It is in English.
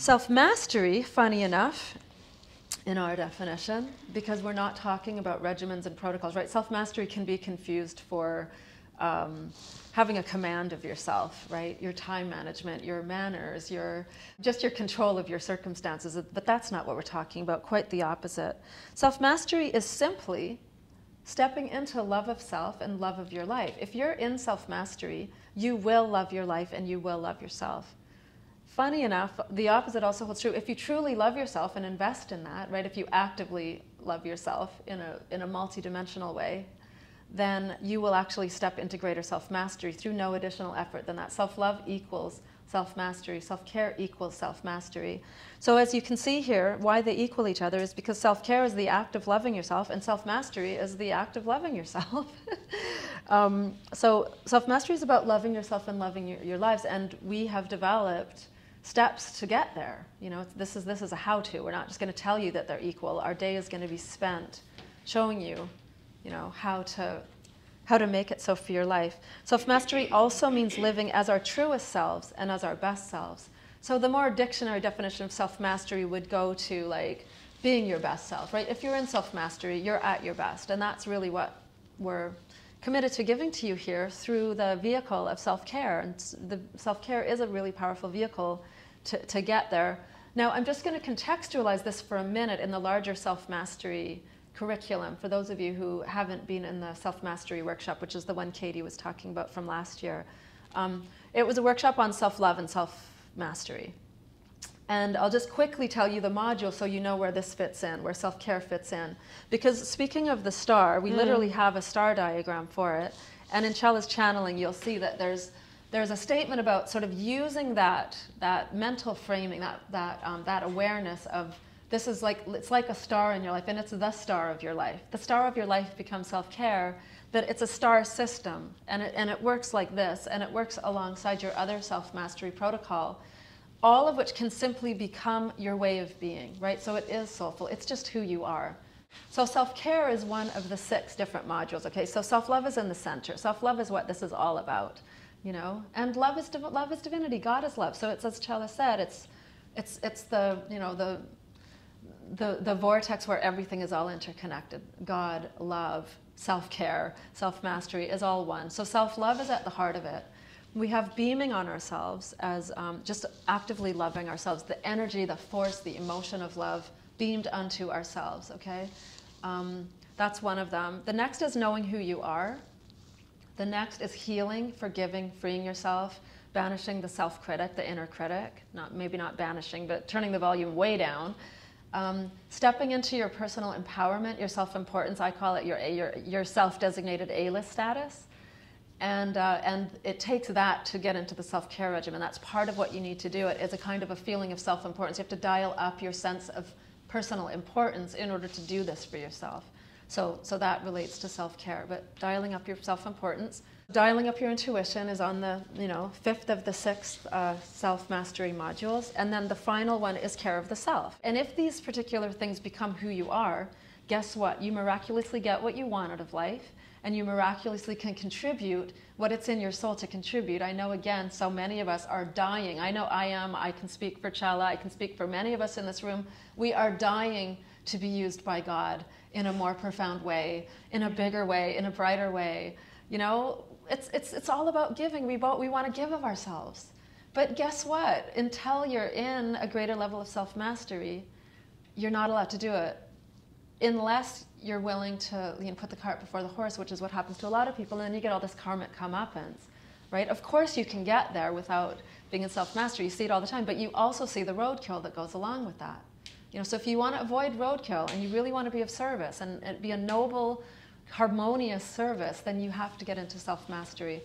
Self-mastery, funny enough, in our definition, because we're not talking about regimens and protocols, right? Self-mastery can be confused for having a command of yourself, right? Your time management, your manners, just your control of your circumstances. But that's not what we're talking about, quite the opposite. Self-mastery is simply stepping into love of self and love of your life. If you're in self-mastery, you will love your life and you will love yourself. Funny enough, the opposite also holds true. If you truly love yourself and invest in that, right, if you actively love yourself in a multidimensional way, then you will actually step into greater self-mastery through no additional effort than that. Self-love equals self-mastery. Self-care equals self-mastery. So as you can see here, why they equal each other is because self-care is the act of loving yourself and self-mastery is the act of loving yourself. So self-mastery is about loving yourself and loving your lives, and we have developed steps to get there. You know, this is a how-to. We're not just going to tell you that they're equal. Our day is going to be spent showing you, how to make it so for your life. Self-mastery also means living as our truest selves and as our best selves. So the more dictionary definition of self-mastery would go to like being your best self, right? If you're in self-mastery, you're at your best, and that's really what we're committed to giving to you here through the vehicle of self-care. And the self-care is a really powerful vehicle to get there. Now, I'm just going to contextualize this for a minute in the larger self-mastery curriculum for those of you who haven't been in the self-mastery workshop, which is the one Katie was talking about from last year. It was a workshop on self-love and self-mastery. And I'll just quickly tell you the module so you know where this fits in, where self-care fits in. Because speaking of the star, we literally have a star diagram for it. And in Chella's channeling, you'll see that there's a statement about sort of using that mental framing, that awareness of this is like, it's like a star in your life, and it's the star of your life. The star of your life becomes self-care, but it's a star system, and it works like this, and it works alongside your other self-mastery protocol, all of which can simply become your way of being, right? So it is soulful. It's just who you are. So self-care is one of the 6 different modules, okay? So self-love is in the center. Self-love is what this is all about, And love is divinity. God is love. So it's, as Chella said, it's the the vortex where everything is all interconnected. God, love, self-care, self-mastery is all one. So self-love is at the heart of it. We have beaming on ourselves as just actively loving ourselves, the energy, the force, the emotion of love beamed unto ourselves, okay? That's one of them. The next is knowing who you are. The next is healing, forgiving, freeing yourself, banishing the self-critic, the inner critic, maybe not banishing, but turning the volume way down. Stepping into your personal empowerment, your self-importance. I call it your self-designated A-list status. And it takes that to get into the self-care regimen. That's part of what you need to do. It is a kind of a feeling of self-importance. You have to dial up your sense of personal importance in order to do this for yourself. So that relates to self-care. But dialing up your self-importance. Dialing up your intuition is on the 5th of the 6th self-mastery modules. And then the final one is care of the self. And if these particular things become who you are, guess what? You miraculously get what you want out of life. And you miraculously can contribute what it's in your soul to contribute. I know, again, so many of us are dying. I know I am. I can speak for Chella. I can speak for many of us in this room. We are dying to be used by God in a more profound way, in a bigger way, in a brighter way. It's all about giving. We want to give of ourselves. But guess what? Until you're in a greater level of self-mastery, you're not allowed to do it. Unless you're willing to put the cart before the horse, which is what happens to a lot of people, and then you get all this karmic comeuppance, right? Of course you can get there without being in self-mastery. You see it all the time, but you also see the roadkill that goes along with that. So if you want to avoid roadkill and you really want to be of service and be a noble, harmonious service, then you have to get into self-mastery.